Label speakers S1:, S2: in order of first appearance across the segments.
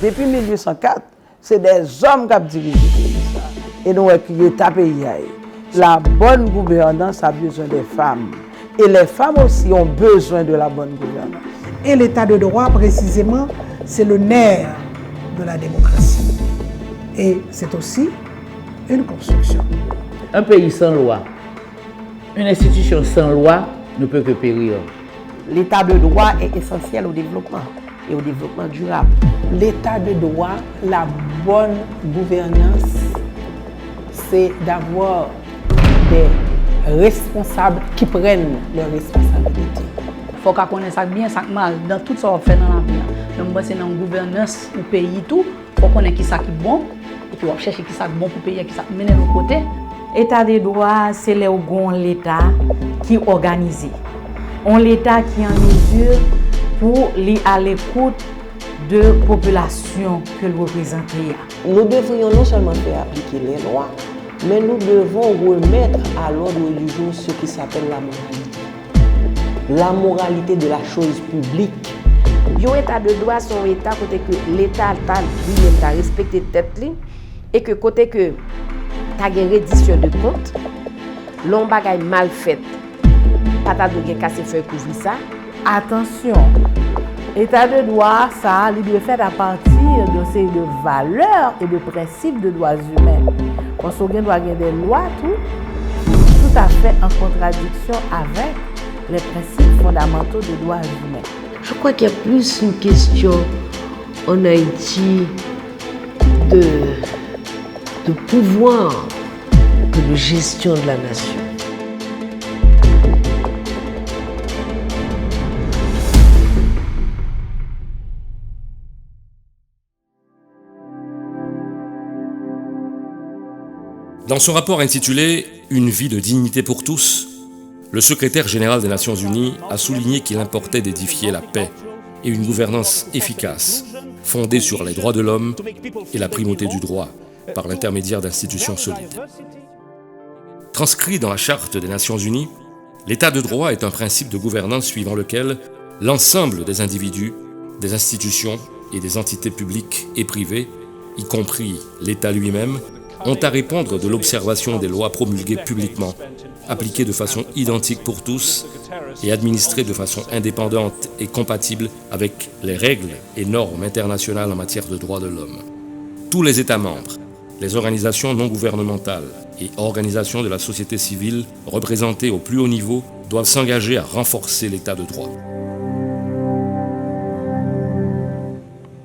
S1: Depuis 1804, c'est des hommes qui ont dirigé le pays. Et nous, l'État pays. La bonne gouvernance a besoin des femmes. Et les femmes aussi ont besoin de la bonne gouvernance.
S2: Et l'état de droit, précisément, c'est le nerf de la démocratie. Et c'est aussi une construction.
S3: Un pays sans loi, une institution sans loi ne peut que périr.
S4: L'état de droit est essentiel au développement et au développement durable.
S1: L'état de droit, la bonne gouvernance, c'est d'avoir des responsables qui prennent leurs responsabilités.
S5: Il faut qu'on connaisse ça bien, ça mal dans tout ça qu'on fait dans la vie. Donc, c'est dans la gouvernance du pays, tout. Il faut qu'on connaisse qui ça qui est bon et puis on cherche qui ça bon pour le pays, qui ça mène de l'autre côté.
S6: État de droit, c'est l'État qui est organisé. On l'État qui est en mesure pour aller à l'écoute de la population que nous représentons.
S4: Nous devrions non seulement faire appliquer les lois, mais nous devons remettre à l'ordre du jour ce qui s'appelle la moralité. La moralité de la chose publique.
S7: Un état de droit, c'est un état côté que l'État lui-même a respecté tête et que côté que tu as une reddition de compte, l'on bagaille mal fait, pas ta de casser feuille couvrir ça.
S6: Attention, état de droit, ça, il doit faire à partir de ces valeurs et de principes de droits humains. Parce qu'on doit avoir des lois, tout à fait en contradiction avec les principes fondamentaux des droits humains.
S4: Je crois qu'il y a plus une question en Haïti de pouvoir que de gestion de la nation.
S8: Dans son rapport intitulé « Une vie de dignité pour tous », le secrétaire général des Nations Unies a souligné qu'il importait d'édifier la paix et une gouvernance efficace, fondée sur les droits de l'homme et la primauté du droit, par l'intermédiaire d'institutions solides. Transcrit dans la Charte des Nations Unies, l'état de droit est un principe de gouvernance suivant lequel l'ensemble des individus, des institutions et des entités publiques et privées, y compris l'État lui-même, ont à répondre de l'observation des lois promulguées publiquement, appliquées de façon identique pour tous et administrées de façon indépendante et compatible avec les règles et normes internationales en matière de droits de l'homme. Tous les États membres, les organisations non gouvernementales et organisations de la société civile représentées au plus haut niveau doivent s'engager à renforcer l'état de droit.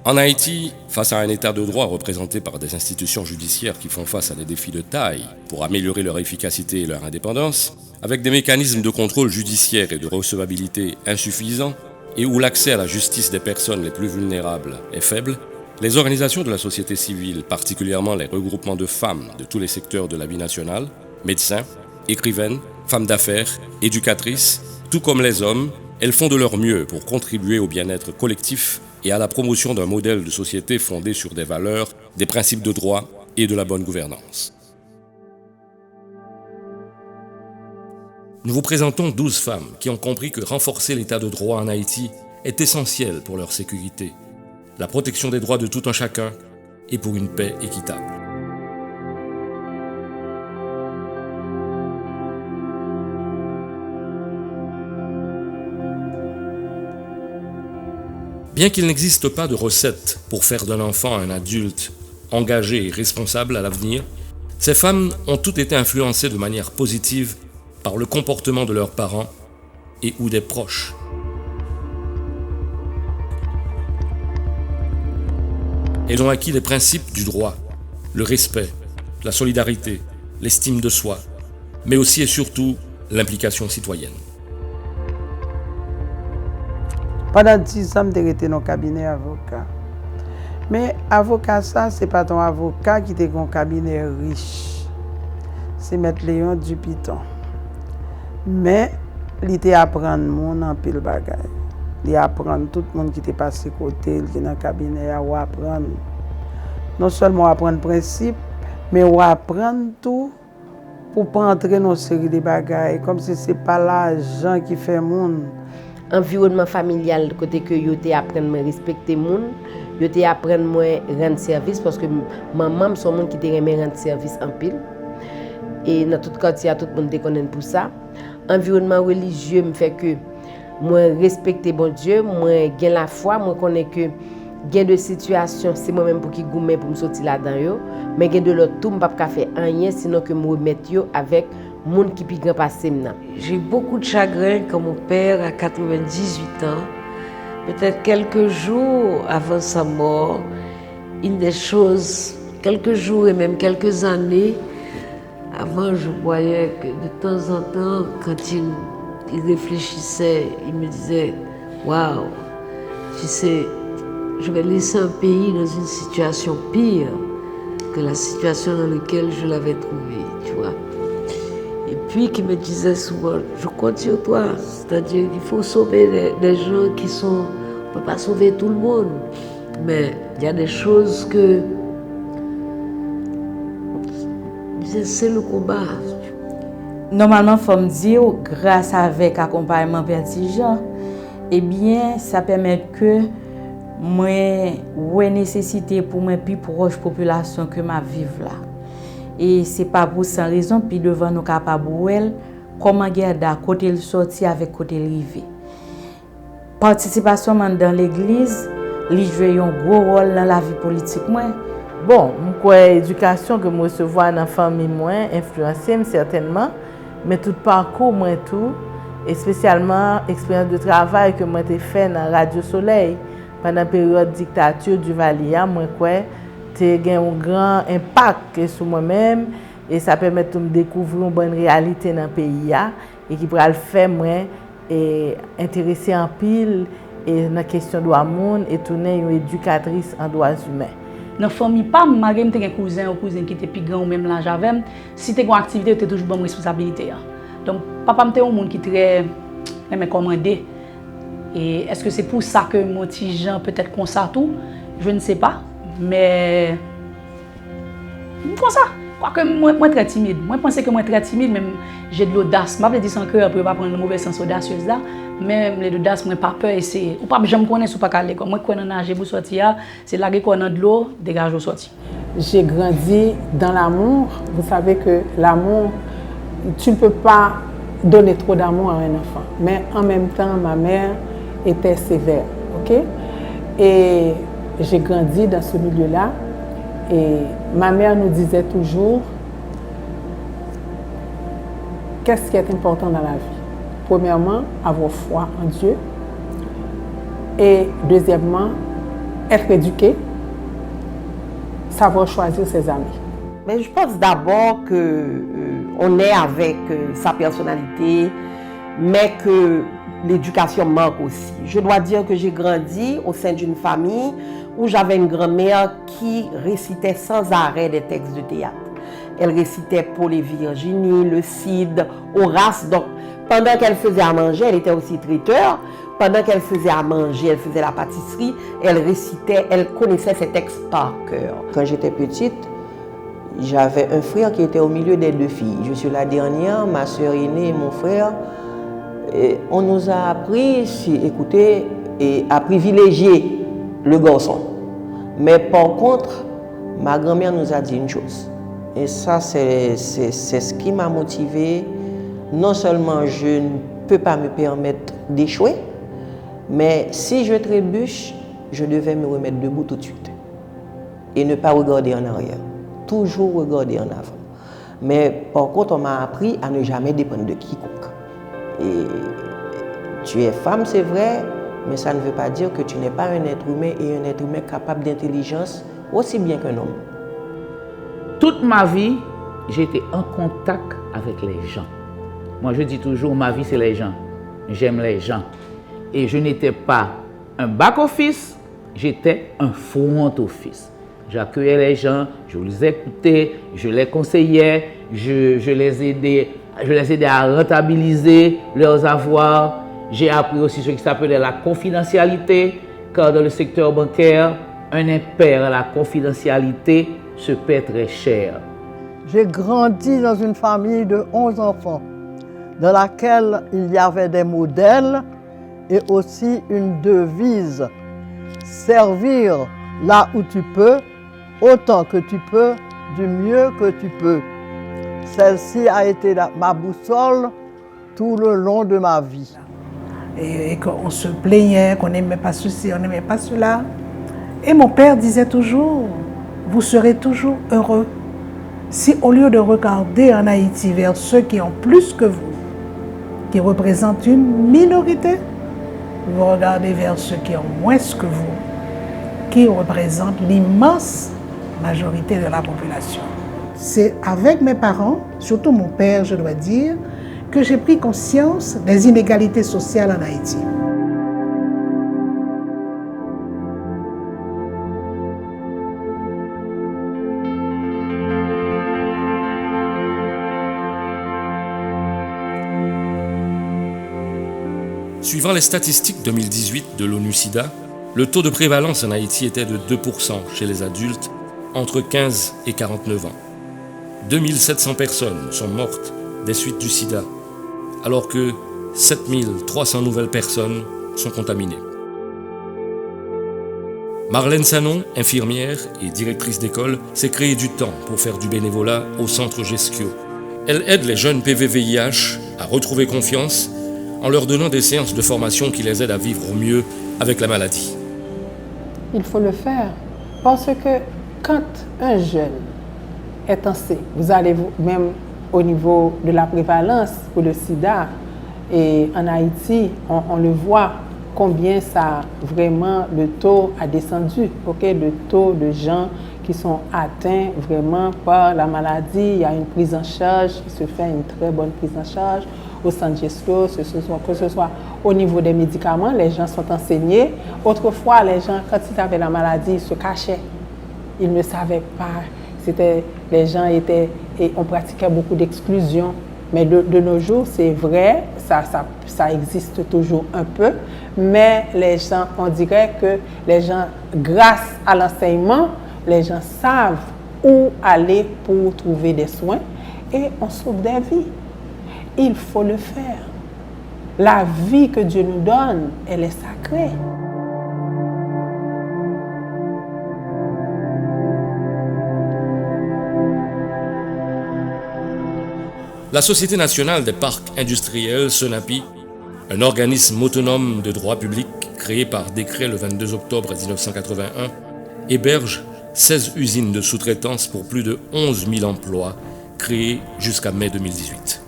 S8: En Haïti, face à un état de droit représenté par des institutions judiciaires qui font face à des défis de taille pour améliorer leur efficacité et leur indépendance, avec des mécanismes de contrôle judiciaire et de recevabilité insuffisants, et où l'accès à la justice des personnes les plus vulnérables est faible, les organisations de la société civile, particulièrement les regroupements de femmes de tous les secteurs de la vie nationale, médecins, écrivaines, femmes d'affaires, éducatrices, tout comme les hommes, elles font de leur mieux pour contribuer au bien-être collectif et à la promotion d'un modèle de société fondé sur des valeurs, des principes de droit et de la bonne gouvernance. Nous vous présentons 12 femmes qui ont compris que renforcer l'état de droit en Haïti est essentiel pour leur sécurité, la protection des droits de tout un chacun et pour une paix équitable. Bien qu'il n'existe pas de recette pour faire d'un enfant un adulte engagé et responsable à l'avenir, ces femmes ont toutes été influencées de manière positive par le comportement de leurs parents et ou des proches. Elles ont acquis les principes du droit, le respect, la solidarité, l'estime de soi, mais aussi et surtout l'implication citoyenne.
S1: Pendant 10 ans, j'ai été dans le cabinet avocat. Mais avocat, ça, ce n'est pas ton avocat qui était dans un cabinet riche. C'est M. Léon Dupiton. Mais il était apprendre mon en pile bagaille. Il apprendre tout le monde qui était passé côté, il était dans le cabinet, à apprendre. Non seulement apprendre le principe, mais apprendre tout pour ne pas entrer dans une série de bagailles. Comme si ce n'est pas l'argent qui fait le monde.
S7: Environnement familial côté que yo te apprendre à respecter moun, Yo te apprendre moi rendre service parce que maman son monde qui te remet rendre service en pile. Et dans tout quartier tout le monde te connaît pour ça. Environnement religieux me fait que moi respecter bon Dieu, moi gain la foi, moi connais que gain de situation, c'est moi même pour qui goumé pour me sortir là-dedans yo, mais gain de l'autre tout me pas faire rien sinon que me remettre yo avec monde qui plus grand passé maintenant.
S9: J'ai beaucoup de chagrin quand mon père a 98 ans. Peut-être quelques jours avant sa mort, une des choses, quelques jours et même quelques années avant, je voyais que de temps en temps, quand il réfléchissait, il me disait « Waouh, tu sais, je vais laisser un pays dans une situation pire que la situation dans laquelle je l'avais trouvé, tu vois. » Et puis, qui me disait souvent « Je compte sur toi, c'est-à-dire qu'il faut sauver des gens qui sont... On ne peut pas sauver tout le monde, mais il y a des choses que... C'est le combat. »
S6: Normalement, il faut me dire, grâce avec l'accompagnement pertinent, eh bien, ça permet que moi, j'ai nécessité pour moi plus proche population que ma vive là. Et c'est pas pour sans raison, puis devant nous capables comment garder à côté le sorti avec côté rivé. Participation dans l'église, il joue un gros rôle dans la vie politique moi.
S10: Bon, l'éducation que je recevais dans la famille, influencée certainement, mais tout parcours, tout, et spécialement l'expérience de travail que j'ai fait dans Radio Soleil pendant la période de dictature du Valia, j'ai eu un grand impact sur moi-même et ça permet de me découvrir une bonne réalité dans le pays et qui pourra le faire moi et intéresser en pile et dans la question de l'amour et tourner une éducatrice en droits humains.
S5: Dans la famille, pas malgré que j'ai un cousin ou cousine qui était plus grand ou même l'âge avec, si tu as une activité, tu as toujours une responsabilité. Donc, papa est un monde qui est très commandé. Et est-ce que c'est pour ça que mon petit Jean peut-être comme ça tout? Je ne sais pas. Mais. Comme ça. Quoique moi, je suis très timide. Moi, je pense que moi, très timide, même j'ai de l'audace. Je ne vais pas dire sans cœur pour ne pas prendre le mauvais sens audacieuse là. Même l'audace, je n'ai pas peur d'essayer. Ou pas, je me connais ou pas qu'à l'école. Moi, je connais nager pour sortir, c'est là que je connais de l'eau, dégage au sorti.
S11: J'ai grandi dans l'amour. Vous savez que l'amour, tu ne peux pas donner trop d'amour à un enfant. Mais en même temps, ma mère était sévère. Ok? Et j'ai grandi dans ce milieu-là. Et ma mère nous disait toujours qu'est-ce qui est important dans la vie. Premièrement, avoir foi en Dieu. Et deuxièmement, être éduqué, savoir choisir ses amis.
S12: Mais je pense d'abord qu'on est avec sa personnalité, mais que l'éducation manque aussi. Je dois dire que j'ai grandi au sein d'une famille où j'avais une grand-mère qui récitait sans arrêt des textes de théâtre. Elle récitait Paul et Virginie, le Cid, Horace. Donc, pendant qu'elle faisait à manger, elle était aussi traiteur. Pendant qu'elle faisait à manger, elle faisait la pâtisserie. Elle récitait, elle connaissait ses textes par cœur.
S4: Quand j'étais petite, j'avais un frère qui était au milieu des deux filles. Je suis la dernière, ma soeur aînée et mon frère. Et on nous a appris, écoutez, à privilégier le garçon. Mais par contre, ma grand-mère nous a dit une chose. Et ça, c'est ce qui m'a motivé. Non seulement je ne peux pas me permettre d'échouer, mais si je trébuche, je devais me remettre debout tout de suite. Et ne pas regarder en arrière. Toujours regarder en avant. Mais par contre, on m'a appris à ne jamais dépendre de quiconque. Et tu es femme, c'est vrai, mais ça ne veut pas dire que tu n'es pas un être humain et un être humain capable d'intelligence aussi bien qu'un homme.
S3: Toute ma vie, j'étais en contact avec les gens. Moi, je dis toujours, ma vie, c'est les gens. J'aime les gens. Et je n'étais pas un back-office, j'étais un front-office. J'accueillais les gens, je les écoutais, je les conseillais, je les aidais à rentabiliser leurs avoirs. J'ai appris aussi ce qui s'appelait la confidentialité, car dans le secteur bancaire, un impair à la confidentialité se paie très cher.
S13: J'ai grandi dans une famille de 11 enfants, dans laquelle il y avait des modèles et aussi une devise, servir là où tu peux, autant que tu peux, du mieux que tu peux. Celle-ci a été ma boussole tout le long de ma vie.
S2: Et qu'on se plaignait, qu'on n'aimait pas ceci, on n'aimait pas cela. Et mon père disait toujours, vous serez toujours heureux si au lieu de regarder en Haïti vers ceux qui ont plus que vous, qui représentent une minorité, vous regardez vers ceux qui ont moins que vous, qui représentent l'immense majorité de la population. C'est avec mes parents, surtout mon père, je dois dire, que j'ai pris conscience des inégalités sociales en Haïti.
S8: Suivant les statistiques 2018 de l'ONU-SIDA, le taux de prévalence en Haïti était de 2% chez les adultes entre 15 et 49 ans. 2700 personnes sont mortes des suites du sida, alors que 7300 nouvelles personnes sont contaminées. Marlène Sanon, infirmière et directrice d'école, s'est créée du temps pour faire du bénévolat au centre Geskio. Elle aide les jeunes PV-VIH à retrouver confiance en leur donnant des séances de formation qui les aident à vivre au mieux avec la maladie.
S11: Il faut le faire parce que quand un jeune est en C, vous allez même au niveau de la prévalence pour le sida, et en Haïti, on le voit combien ça vraiment le taux a descendu, le taux de gens qui sont atteints vraiment par la maladie, il y a une prise en charge, il se fait une très bonne prise en charge au centre Geskio, que ce soit au niveau des médicaments, les gens sont enseignés. Autrefois, les gens, quand ils avaient la maladie, ils se cachaient. Ils ne savaient pas. Les gens on pratiquait beaucoup d'exclusion. Mais de nos jours, c'est vrai, ça existe toujours un peu. Mais les gens, on dirait que les gens, grâce à l'enseignement, les gens savent où aller pour trouver des soins et on sauve des vies. Il faut le faire. La vie que Dieu nous donne, elle est sacrée.
S8: La Société nationale des parcs industriels, SONAPI, un organisme autonome de droit public créé par décret le 22 octobre 1981, héberge 16 usines de sous-traitance pour plus de 11 000 emplois créés jusqu'à mai 2018.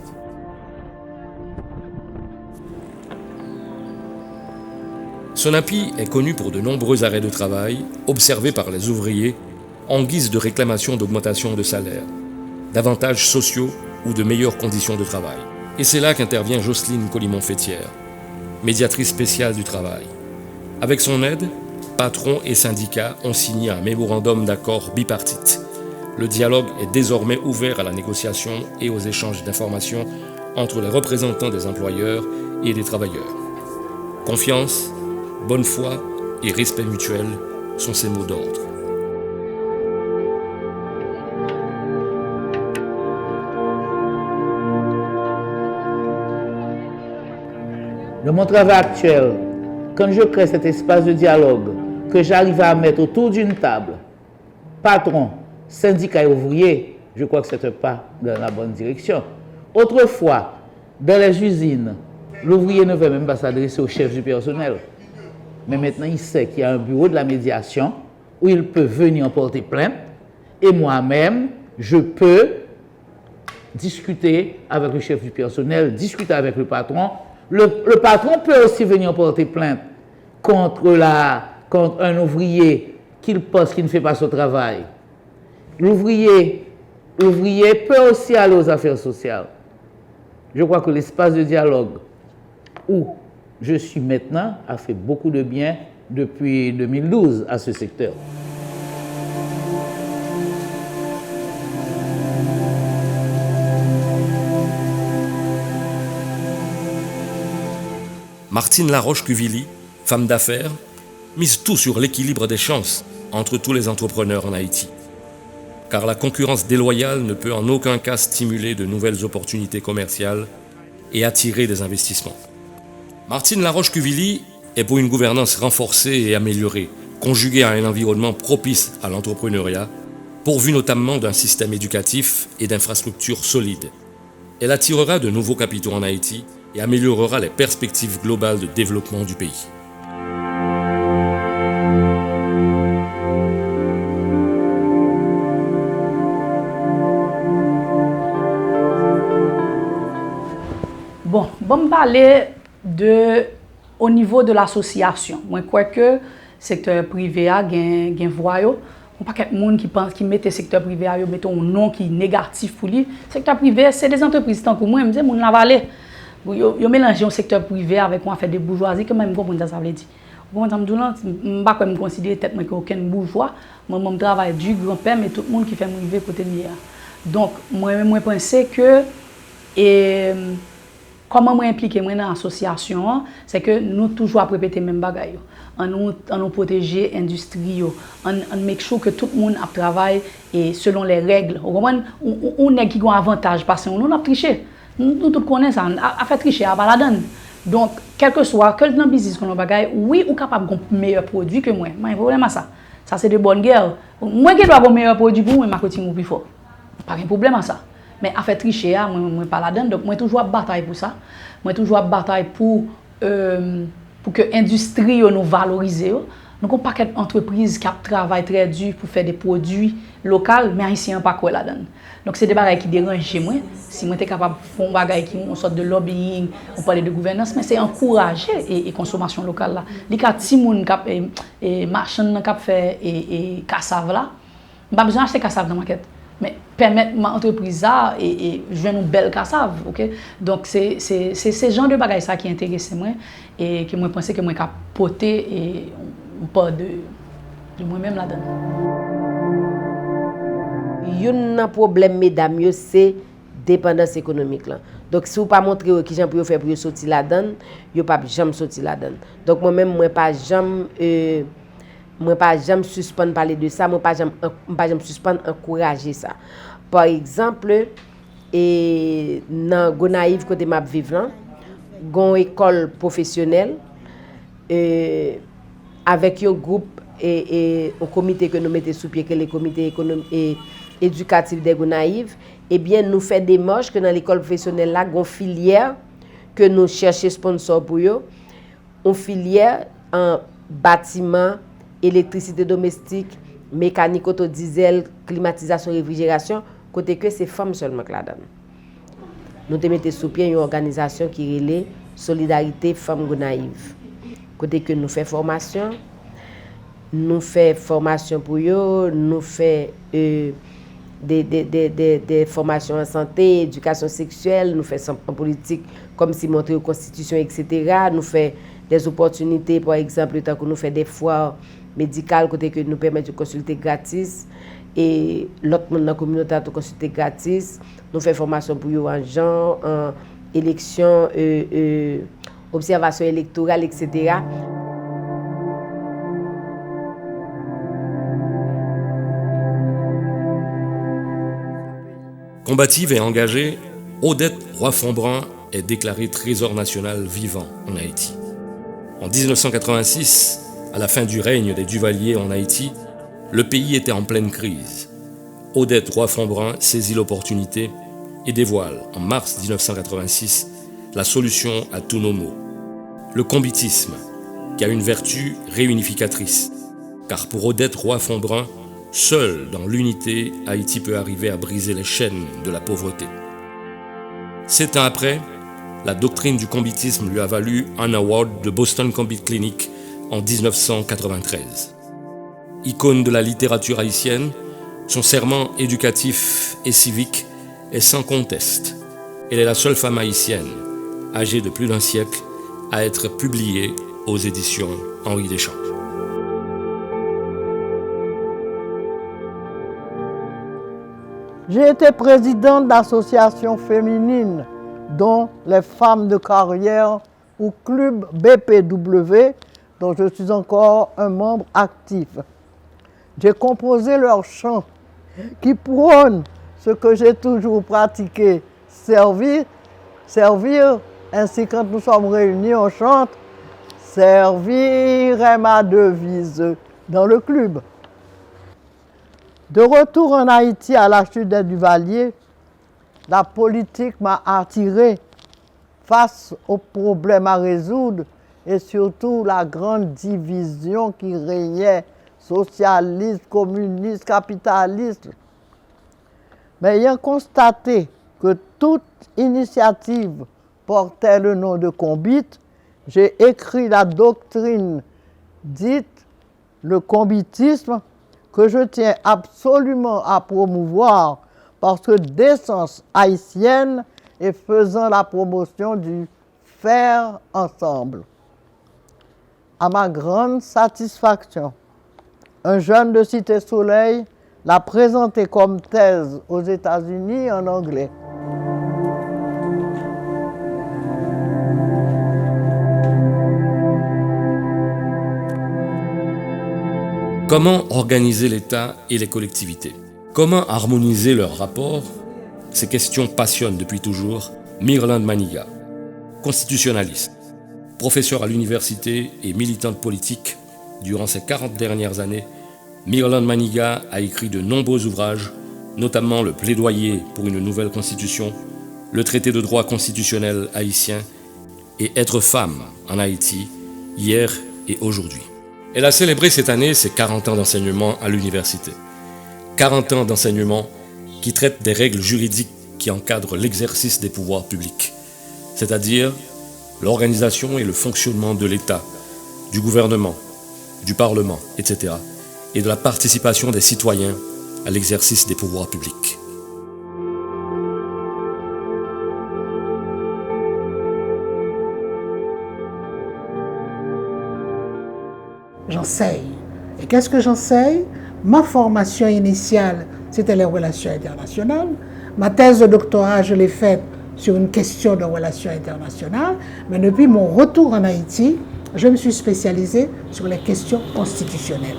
S8: SONAPI est connu pour de nombreux arrêts de travail observés par les ouvriers en guise de réclamation d'augmentation de salaire, d'avantages sociaux ou de meilleures conditions de travail. Et c'est là qu'intervient Jocelyne Colimon-Fétière, médiatrice spéciale du travail. Avec son aide, patrons et syndicats ont signé un mémorandum d'accord bipartite. Le dialogue est désormais ouvert à la négociation et aux échanges d'informations entre les représentants des employeurs et des travailleurs. Confiance, bonne foi et respect mutuel sont ces mots d'ordre.
S3: Dans mon travail actuel, quand je crée cet espace de dialogue, que j'arrive à mettre autour d'une table, patron, syndicats et ouvriers, je crois que c'est un pas dans la bonne direction. Autrefois, dans les usines, l'ouvrier ne veut même pas s'adresser au chef du personnel. Mais maintenant, il sait qu'il y a un bureau de la médiation où il peut venir porter plainte et moi-même, je peux discuter avec le chef du personnel, discuter avec le patron. Le patron peut aussi venir porter plainte contre un ouvrier qu'il pense qu'il ne fait pas son travail. L'ouvrier peut aussi aller aux affaires sociales. Je crois que l'espace de dialogue où je suis maintenant a fait beaucoup de bien depuis 2012 à ce secteur.
S8: Martine Laroche-Cuvilly, femme d'affaires, mise tout sur l'équilibre des chances entre tous les entrepreneurs en Haïti. Car la concurrence déloyale ne peut en aucun cas stimuler de nouvelles opportunités commerciales et attirer des investissements. Martine Laroche-Cuvilly est pour une gouvernance renforcée et améliorée, conjuguée à un environnement propice à l'entrepreneuriat, pourvue notamment d'un système éducatif et d'infrastructures solides. Elle attirera de nouveaux capitaux en Haïti et améliorera les perspectives globales de développement du pays.
S5: Bon, me parler au niveau de l'association. Moi, je crois que le secteur privé a un voix. Il n'y a pas quelqu'un qui pense qui met le secteur privé à mettre un nom qui est négatif pour lui. Le secteur privé, c'est des entreprises tant que moi, je me dis, mon la vallée. Ils mélangent le secteur privé avec un fait de bourgeoisie, que même comprendre ça veut dire. Bon, je ne vais pas me considérer peut-être aucun bourgeois. Moi, je travaille du grand-père, mais tout le monde qui fait mon arriver côté de lui. Donc, moi, je pense que comment moi impliquer moi dans l'association, c'est que nous toujours répéter même bagaille. On nous protéger l'industrie, on make sure que tout le monde travaille et selon les règles. On est qui a un avantage parce que nous a triché. Nous tous connaissons ça, a fait tricher à la donne. Donc quel que soit quel dans business qu'on bagaille, oui, ou capable de meilleur produit que moi. Mais problème à ça. Ça c'est de bonnes guerres. Moi qui dois avoir meilleur produit pour moi, marketing plus fort. Pas de problème à ça. Mais à faire tricher, moi pas là-dedans. Donc moi toujours bataille pour ça. Moi toujours bataille pour que l'industrie nous valorise. Nous avons pas paquet d'entreprises qui travaillent très dur pour faire des produits locaux, mais haïtiens pas quoi là-dedans. Donc c'est des bagages qui dérangent moi. Si moi suis capable de faire des bagages qui ont sorte de lobbying, on parle de gouvernance, mais c'est encourager et consommation locale là. Les cas si moun cap et marchand cap faire et cassave là, pas besoin d'acheter cassave dans market. Mais permettre ma entreprise et jouer une belle cassave, ok? Donc c'est ce genre de bagages ça qui intéresse moi et que moi pense que moi capable porter et pas de moi-même là-dedans.
S7: Un problème mesdames c'est dépendance économique là. Donc si vous pas montrer qui j'en pour faire pour sortir là-dedans, yo pas jamais sortir là-dedans. Donc moi-même moi pas jamais suspendre parler de ça, moi pas jamais suspendre encourager ça. Par exemple, dans Gonaïve côté m'a vivre, gon école professionnelle avec un groupe et un comité que nous mettons sous pied que le comité économique et éducatif de Gonaïve, eh bien nous fait des marches que dans l'école professionnelle là, gon filière que nous chercher sponsor pour yo, une filière en bâtiment, électricité domestique, mécanique autodiesel, climatisation, réfrigération, côté que c'est femmes seulement là-dedans. Nous te mettons sous pied une organisation qui relève Solidarité Femmes Gonaïve. Côté que nous faisons formation pour eux, nous faisons des formations en santé, éducation sexuelle, nous faisons en politique comme si montrer aux constitutions, etc. Nous faisons des opportunités, par exemple, tant que nous faisons des foires médicales, côté que nous permettent de consulter gratis. Et l'autre monde dans la communauté de consulter gratis. Nous faisons formation pour eux en genre, en élection, observation électorale, etc.
S8: Combative et engagée, Odette Roy-Fonbrun est déclarée trésor national vivant en Haïti. En 1986, à la fin du règne des Duvalier en Haïti, le pays était en pleine crise. Odette Roy-Fonbrun saisit l'opportunité et dévoile, en mars 1986, la solution à tous nos maux. Le combitisme, qui a une vertu réunificatrice. Car pour Odette Roy-Fonbrun, seule dans l'unité, Haïti peut arriver à briser les chaînes de la pauvreté. 7 ans après, la doctrine du combitisme lui a valu un award de Boston Combit Clinic en 1993. Icône de la littérature haïtienne, son serment éducatif et civique est sans conteste. Elle est la seule femme haïtienne, âgée de plus d'un siècle, à être publiée aux éditions Henri Deschamps.
S13: J'ai été présidente d'associations féminines, dont les femmes de carrière ou club BPW, dont je suis encore un membre actif. J'ai composé leurs chants qui prônent ce que j'ai toujours pratiqué, servir. Ainsi, quand nous sommes réunis, on chante « Servir est ma devise, dans le club. De retour en Haïti à la chute des Duvalier, la politique m'a attiré face aux problèmes à résoudre et surtout la grande division qui régnait, socialiste, communiste, capitaliste. Mais ayant constaté que toute initiative portait le nom de Combit, j'ai écrit la doctrine dite le combitisme que je tiens absolument à promouvoir parce que d'essence haïtienne et faisant la promotion du faire ensemble. À ma grande satisfaction, un jeune de Cité Soleil l'a présenté comme thèse aux États-Unis en anglais.
S8: Comment organiser l'État et les collectivités? Comment harmoniser leurs rapports? Ces questions passionnent depuis toujours Mirland Maniga. Constitutionnaliste, professeur à l'université et militante politique, durant ces 40 dernières années, Mirland Maniga a écrit de nombreux ouvrages, notamment le plaidoyer pour une nouvelle constitution, le traité de droit constitutionnel haïtien et Être femme en Haïti, hier et aujourd'hui. Elle a célébré cette année ses 40 ans d'enseignement à l'université. 40 ans d'enseignement qui traitent des règles juridiques qui encadrent l'exercice des pouvoirs publics, c'est-à-dire l'organisation et le fonctionnement de l'État, du gouvernement, du Parlement, etc., et de la participation des citoyens à l'exercice des pouvoirs publics.
S2: J'enseigne. Et qu'est-ce que j'enseigne? Ma formation initiale, c'était les relations internationales. Ma thèse de doctorat, je l'ai faite sur une question de relations internationales. Mais depuis mon retour en Haïti, je me suis spécialisée sur les questions constitutionnelles.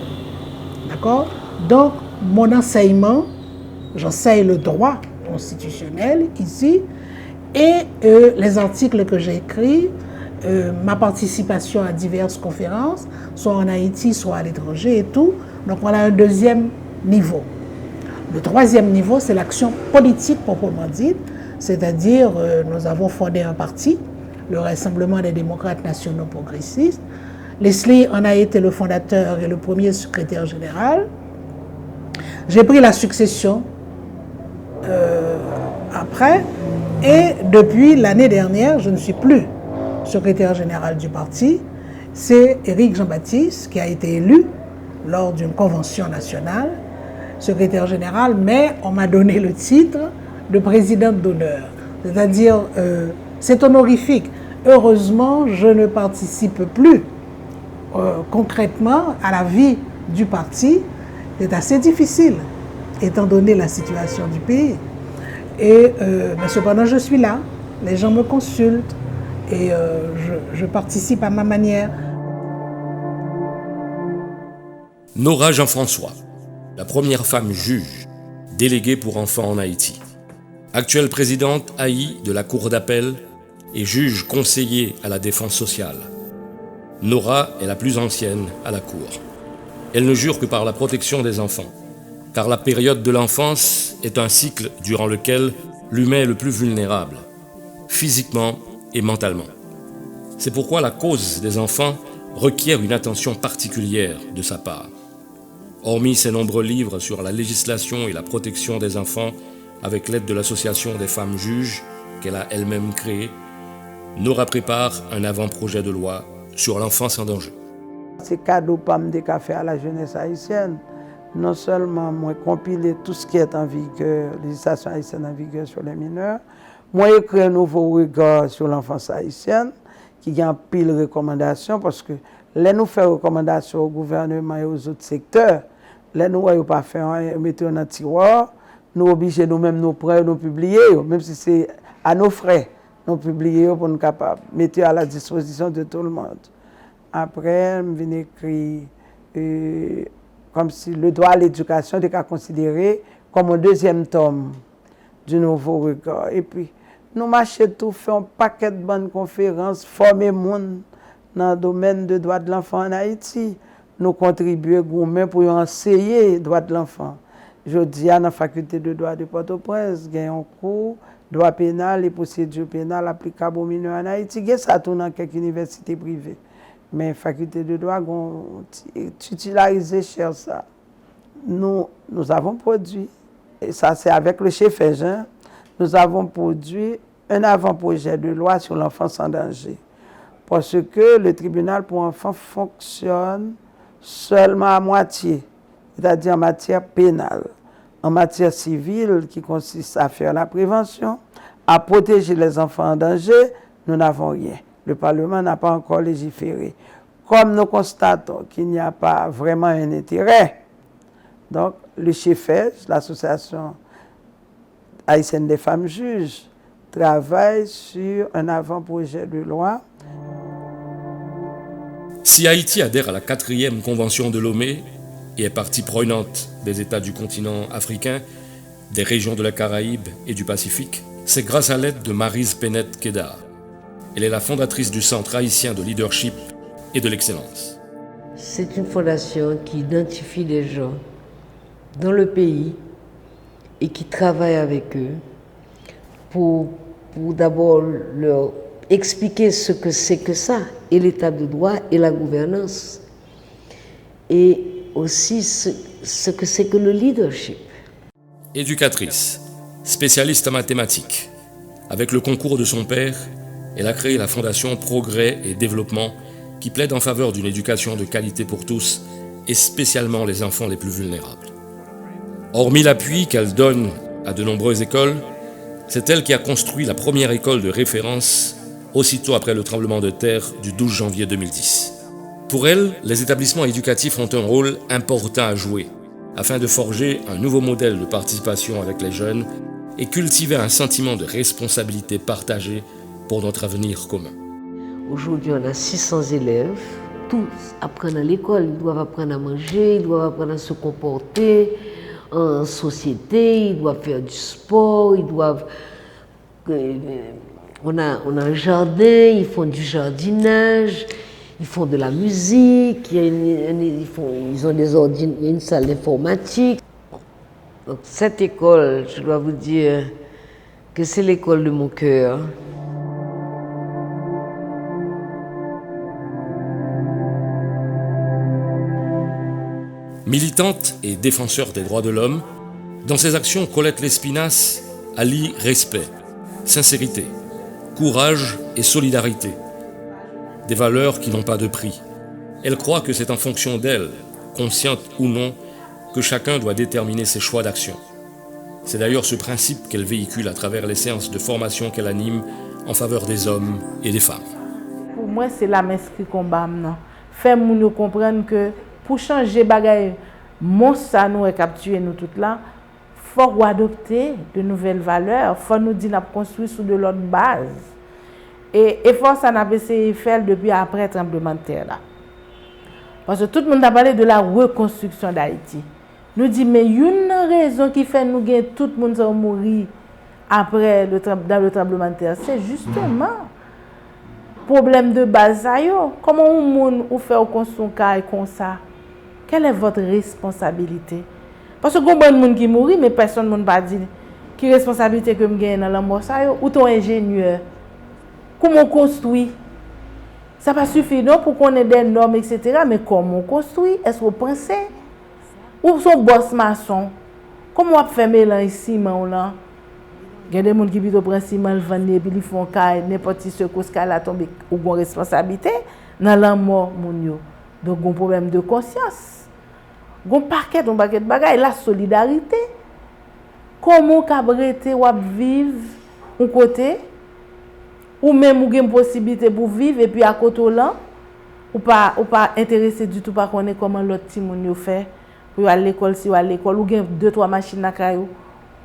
S2: D'accord? Donc, mon enseignement, j'enseigne le droit constitutionnel ici, et les articles que j'ai écrits, ma participation à diverses conférences, soit en Haïti, soit à l'étranger et tout. Donc, on a un deuxième niveau. Le troisième niveau, c'est l'action politique proprement dite, c'est-à-dire nous avons fondé un parti, le Rassemblement des démocrates nationaux progressistes. Leslie en a été le fondateur et le premier secrétaire général. J'ai pris la succession après, et depuis l'année dernière, je ne suis plus secrétaire général du parti. C'est Éric Jean-Baptiste qui a été élu lors d'une convention nationale, secrétaire général, mais on m'a donné le titre de présidente d'honneur. C'est-à-dire, c'est honorifique. Heureusement, je ne participe plus concrètement à la vie du parti. C'est assez difficile, étant donné la situation du pays. Mais cependant, je suis là. Les gens me consultent et je participe à ma manière.
S8: Nora Jean-François, la première femme juge, déléguée pour enfants en Haïti. Actuelle présidente AI de la Cour d'appel et juge conseiller à la défense sociale. Nora est la plus ancienne à la Cour. Elle ne jure que par la protection des enfants, car la période de l'enfance est un cycle durant lequel l'humain est le plus vulnérable, physiquement et mentalement. C'est pourquoi la cause des enfants requiert une attention particulière de sa part. Hormis ses nombreux livres sur la législation et la protection des enfants, avec l'aide de l'Association des femmes juges qu'elle a elle-même créée, Nora prépare un avant-projet de loi sur l'enfance en danger.
S1: C'est cadeau PAM de café à la jeunesse haïtienne. Non seulement moi compiler tout ce qui est en vigueur, législation haïtienne en vigueur sur les mineurs, moi écrire un nouveau regard sur l'enfance haïtienne, qui a pile de recommandations, parce que là nous faisons recommandations au gouvernement et aux autres secteurs, là nous ne pas faire mettre dans un tiroir, nous obligés nous-mêmes nous prendre, nous publier, même si c'est à nos frais, nous publier pour nous capables mettre à la disposition de tout le monde. Après, je viens écrire comme si le droit à l'éducation était considéré comme un deuxième tome du nouveau regard. Et puis, nous marchons tout, faisons un paquet de bonnes conférences, former le monde dans le domaine des droits de l'enfant en Haïti. nous contribuer gourmet pour enseigner les droits de l'enfant. Je dis à la faculté de droit de Port-au-Prince, il y a un cours droit pénal et procédure pénale applicable aux mineurs en Haïti. Il y a ça dans quelques universités privées. Mais la faculté de droit a titularisé cher ça. Nous avons produit, et ça c'est avec le chef Jean, nous avons produit un avant-projet de loi sur l'enfance en danger. Parce que le tribunal pour enfants fonctionne seulement à moitié, c'est-à-dire en matière pénale. En matière civile, qui consiste à faire la prévention, à protéger les enfants en danger, nous n'avons rien. Le Parlement n'a pas encore légiféré. Comme nous constatons qu'il n'y a pas vraiment un intérêt, donc le CHEFEJ, l'association haïtienne des femmes juges, travaille sur un avant-projet de loi.
S8: Si Haïti adhère à la 4e Convention de Lomé et est partie prenante des États du continent africain, des régions de la Caraïbe et du Pacifique, c'est grâce à l'aide de Maryse Pénètre-Kédar. Elle est la fondatrice du Centre haïtien de leadership et de l'excellence.
S9: C'est une fondation qui identifie les gens dans le pays et qui travaille avec eux pour d'abord leur expliquer ce que c'est que ça, et l'état de droit et la gouvernance, et aussi ce que c'est que le leadership.
S8: Éducatrice, spécialiste en mathématiques, avec le concours de son père, elle a créé la Fondation Progrès et Développement qui plaide en faveur d'une éducation de qualité pour tous et spécialement les enfants les plus vulnérables. Hormis l'appui qu'elle donne à de nombreuses écoles, c'est elle qui a construit la première école de référence aussitôt après le tremblement de terre du 12 janvier 2010. Pour elle, les établissements éducatifs ont un rôle important à jouer afin de forger un nouveau modèle de participation avec les jeunes et cultiver un sentiment de responsabilité partagée pour notre avenir commun.
S9: Aujourd'hui, on a 600 élèves. Tous apprennent à l'école. Ils doivent apprendre à manger, ils doivent apprendre à se comporter en société, ils doivent faire du sport, ils doivent... On a un jardin, ils font du jardinage, ils font de la musique, ils ont une salle d'informatique. Donc cette école, je dois vous dire que c'est l'école de mon cœur.
S8: Militante et défenseur des droits de l'homme, dans ses actions, Colette Lespinasse allie respect, sincérité, courage et solidarité. Des valeurs qui n'ont pas de prix. Elle croit que c'est en fonction d'elle, consciente ou non, que chacun doit déterminer ses choix d'action. C'est d'ailleurs ce principe qu'elle véhicule à travers les séances de formation qu'elle anime en faveur des hommes et des femmes.
S10: Pour moi, c'est la messe-qui combat. Faire nous comprendre que pour changer les choses, ça nous est capturé nous toutes là, il faut adopter de nouvelles valeurs, il faut nous dire qu'on construit sur de l'autre base. Et effort ça n'a pas essayé de faire depuis après le tremblement de terre là. Parce que tout le monde a parlé de la reconstruction d'Haïti. Nous dit mais une raison qui fait nous gagner tout le monde mourir après dans le tremblement de terre, c'est justement problème de base. Comment on monde ou fait construire un comme ça? Quelle est votre responsabilité? Parce que il y a beaucoup de monde qui mourit, mais personne ne va dire quelle responsabilité que je gagne dans la mort. Ou ton ingénieur? Comment on construit? Ça ne suffit pas pour qu'on ait des normes, etc. Mais comment on construit? Est-ce qu'on pense? Ou son boss maçon? Comment on fait mélanger ciment là? Il y a des gens qui plutôt prennent ciment, le vendent et puis ils font n'importe qui se cause qu'à la tombe ou une responsabilité dans la mort mon yo. Donc un problème de conscience. Un paquet de bagages, la solidarité. Comment cabrete ou vivre un côté ou même ou une possibilité pour vivre et puis à côté là ou pas intéressé du tout par connaître comment l'autre petit monde yo fait pour aller à l'école si ou à l'école ou gen 2-3 machines à caillou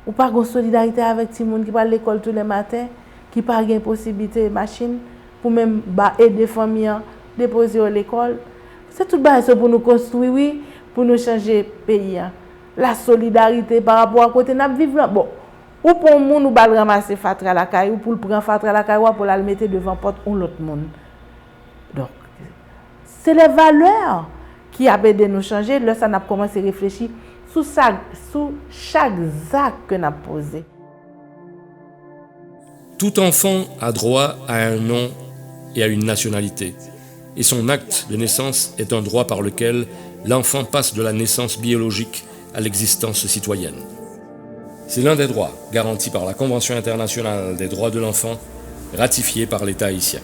S10: ou pas une solidarité avec petit monde qui va à l'école tous les matins qui pas une possibilité machine pour même aider famille déposer à l'école. C'est tout ça pour nous construire, oui, pour nous changer le pays. La solidarité par rapport à côté nous vivre. Bon, ou pour nous nous ramasser fatra la caille ou pour le prendre fatra la caille pour la mettre devant porte ou l'autre monde. Donc c'est les valeurs qui a aidé nous changer, là, ça n'a commencé à réfléchir sous chaque acte que nous avons posé.
S8: Tout enfant a droit à un nom et à une nationalité. Et son acte de naissance est un droit par lequel l'enfant passe de la naissance biologique à l'existence citoyenne. C'est l'un des droits garantis par la Convention internationale des droits de l'enfant, ratifiée par l'État haïtien.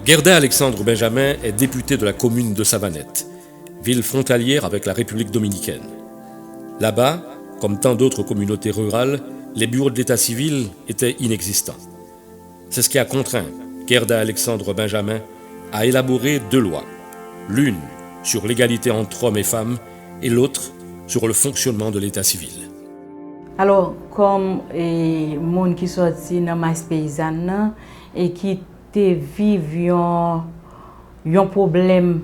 S8: Gerda Alexandre Benjamin est députée de la commune de Savanette, ville frontalière avec la République dominicaine. Là-bas, comme tant d'autres communautés rurales, les bureaux de l'état civil étaient inexistants. C'est ce qui a contraint Gerda Alexandre Benjamin à élaborer 2 lois, l'une sur l'égalité entre hommes et femmes et l'autre sur le fonctionnement de l'état civil.
S6: Alors, comme les gens qui sont sortis dans ma paysanne et qui vivent un problème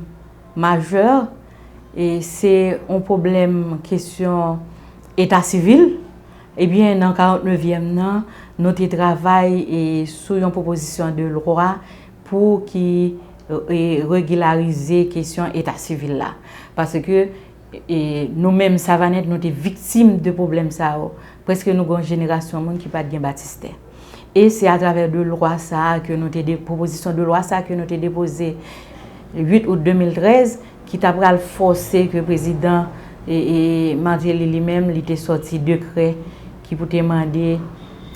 S6: majeur, et c'est un problème question état civil, eh bien, dans le 49e, nous travaillons sur une proposition de loi pour qui régulariser la question état civil là. Parce que nous-mêmes, Savanette, nous sommes victimes de problèmes. Presque nous avons une génération de gens qui n'ont pas de baptiste. Et c'est à travers de loi ça que nous avons des propositions de loi ça que nous avons déposées le 8 août 2013 qui t'a forcé que le président Martelly lui-même il était sorti décret qui pour demander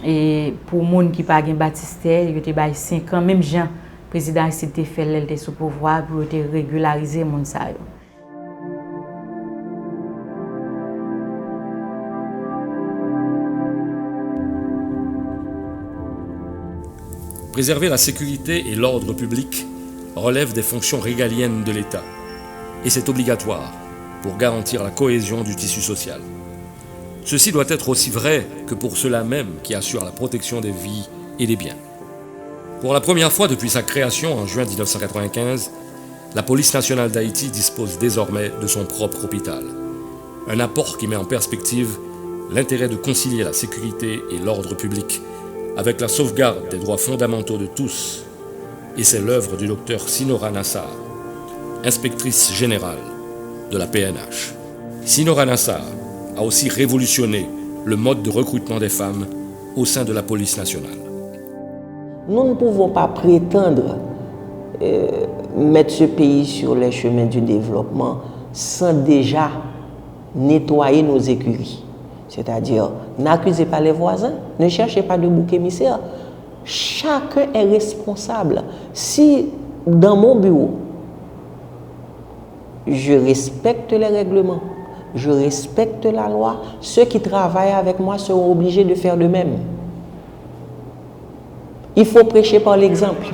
S6: et pour les gens qui n'ont pas de baptiste, il était 5 ans même Jean le président s'était fait l'était sous pouvoir pour régulariser les gens.
S8: Préserver la sécurité et l'ordre public relève des fonctions régaliennes de l'État. Et c'est obligatoire pour garantir la cohésion du tissu social. Ceci doit être aussi vrai que pour ceux-là même qui assurent la protection des vies et des biens. Pour la première fois depuis sa création en juin 1995, la police nationale d'Haïti dispose désormais de son propre hôpital. Un apport qui met en perspective l'intérêt de concilier la sécurité et l'ordre public avec la sauvegarde des droits fondamentaux de tous, et c'est l'œuvre du docteur Sinora Nassar, inspectrice générale de la PNH. Sinora Nassar a aussi révolutionné le mode de recrutement des femmes au sein de la police nationale.
S4: Nous ne pouvons pas prétendre mettre ce pays sur les chemins du développement sans déjà nettoyer nos écuries. C'est-à-dire, n'accusez pas les voisins, ne cherchez pas de bouc émissaire. Chacun est responsable. Si dans mon bureau, je respecte les règlements, je respecte la loi, ceux qui travaillent avec moi seront obligés de faire de même. Il faut prêcher par l'exemple.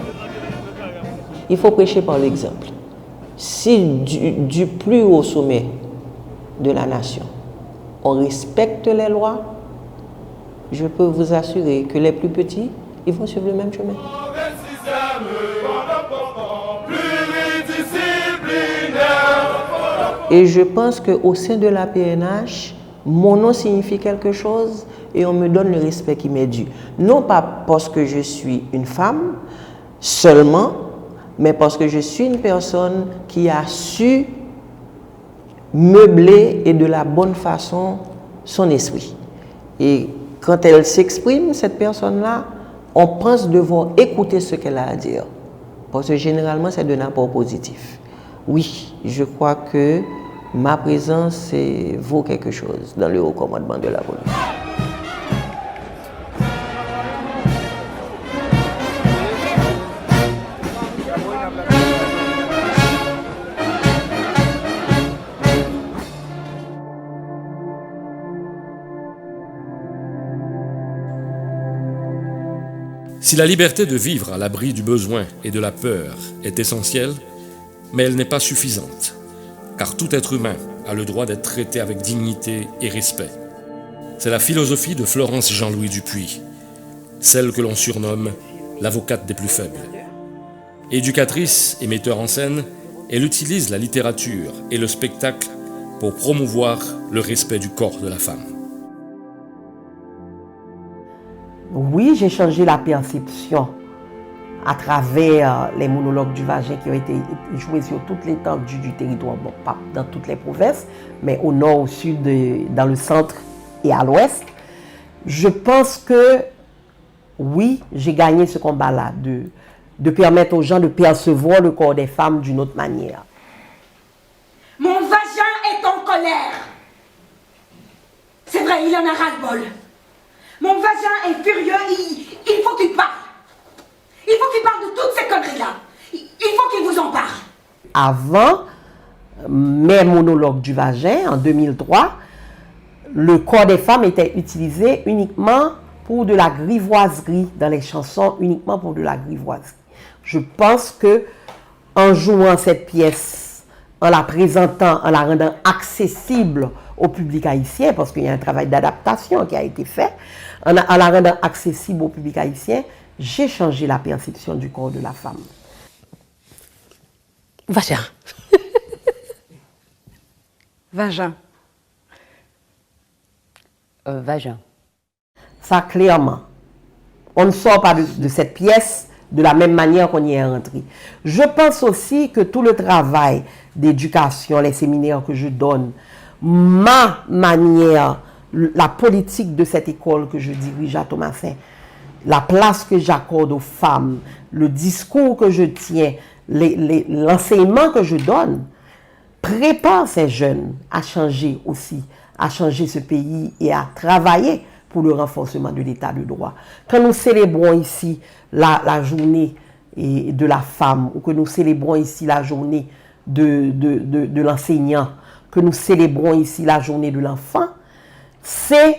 S4: Il faut prêcher par l'exemple. Si du plus haut sommet de la nation, on respecte les lois, je peux vous assurer que les plus petits, ils vont suivre le même chemin. Et je pense qu'au sein de la PNH, mon nom signifie quelque chose et on me donne le respect qui m'est dû. Non pas parce que je suis une femme seulement, mais parce que je suis une personne qui a su meubler et de la bonne façon son esprit. Et quand elle s'exprime, cette personne-là, on pense devoir écouter ce qu'elle a à dire. Parce que généralement, c'est de n'importe positif. Oui, je crois que ma présence vaut quelque chose dans le haut commandement de la police.
S8: Si la liberté de vivre à l'abri du besoin et de la peur est essentielle, mais elle n'est pas suffisante, car tout être humain a le droit d'être traité avec dignité et respect. C'est la philosophie de Florence Jean-Louis Dupuis, celle que l'on surnomme l'avocate des plus faibles. Éducatrice et metteur en scène, elle utilise la littérature et le spectacle pour promouvoir le respect du corps de la femme.
S12: Oui, j'ai changé la perception à travers les monologues du vagin qui ont été joués sur toute l'étendue du territoire, bon, pas dans toutes les provinces, mais au nord, au sud, dans le centre et à l'ouest. Je pense que, oui, j'ai gagné ce combat-là, de permettre aux gens de percevoir le corps des femmes d'une autre manière.
S14: Mon vagin est en colère. C'est vrai, il en a ras-le-bol. Mon vagin est furieux, il faut qu'il parle. Il faut qu'il parle de toutes ces conneries-là. Il faut qu'il vous en parle.
S12: Avant mes monologues du vagin, en 2003, le corps des femmes était utilisé uniquement pour de la grivoiserie, dans les chansons, uniquement pour de la grivoiserie. Je pense que en jouant cette pièce, en la présentant, en la rendant accessible au public haïtien, parce qu'il y a un travail d'adaptation qui a été fait, en la rendant accessible au public haïtien, j'ai changé la perception du corps de la femme.
S14: Vagin. Vagin.
S7: Vagin.
S12: Ça, clairement, on ne sort pas de cette pièce de la même manière qu'on y est rentré. Je pense aussi que tout le travail d'éducation, les séminaires que je donne, ma manière, la politique de cette école que je dirige à Thomasin, la place que j'accorde aux femmes, le discours que je tiens, l'enseignement que je donne, prépare ces jeunes à changer aussi, à changer ce pays et à travailler pour le renforcement de l'état de droit. Quand nous célébrons ici la journée de la femme, ou que nous célébrons ici la journée de l'enseignant, que nous célébrons ici la journée de l'enfant, c'est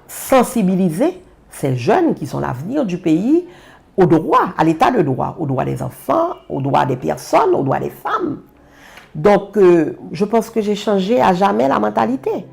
S12: sensibiliser ces jeunes qui sont l'avenir du pays au droit, à l'état de droit, au droit des enfants, au droit des personnes, au droit des femmes. Donc, je pense que j'ai changé à jamais la mentalité.